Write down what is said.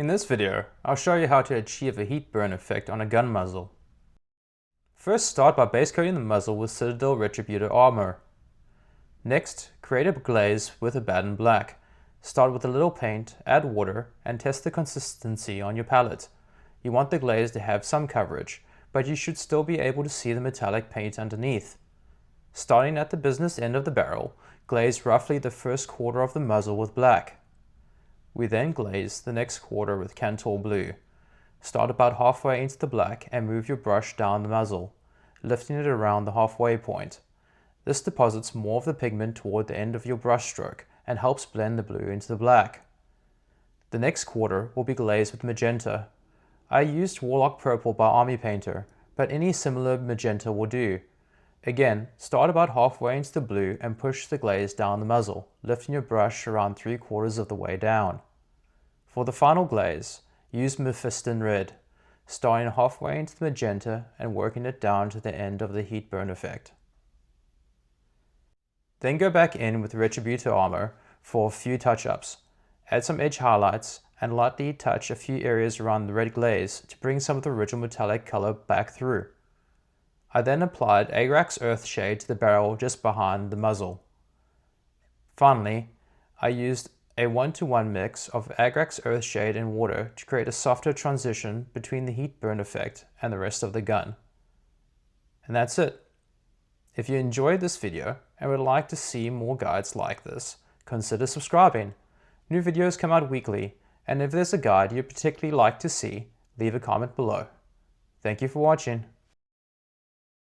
In this video, I'll show you how to achieve a heat burn effect on a gun muzzle. First, start by base coating the muzzle with Citadel Retributor armor. Next, create a glaze with a batten black. Start with a little paint, add water, and test the consistency on your palette. You want the glaze to have some coverage, but you should still be able to see the metallic paint underneath. Starting at the business end of the barrel, glaze roughly the first quarter of the muzzle with black. We then glaze the next quarter with Cantor blue. Start about halfway into the black and move your brush down the muzzle, lifting it around the halfway point. This deposits more of the pigment toward the end of your brush stroke and helps blend the blue into the black. The next quarter will be glazed with magenta. I used Warlock Purple by Army Painter, but any similar magenta will do. Again, start about halfway into the blue and push the glaze down the muzzle, lifting your brush around 3/4 of the way down. For the final glaze, use Mephiston Red, starting halfway into the magenta and working it down to the end of the heat burn effect. Then go back in with Retributor armor for a few touch-ups. Add some edge highlights and lightly touch a few areas around the red glaze to bring some of the original metallic color back through. I then applied Agrax Earthshade to the barrel just behind the muzzle. Finally, I used a 1-to-1 mix of Agrax Earthshade and water to create a softer transition between the heat burn effect and the rest of the gun. And that's it. If you enjoyed this video and would like to see more guides like this, consider subscribing. New videos come out weekly, and if there's a guide you'd particularly like to see, leave a comment below. Thank you for watching.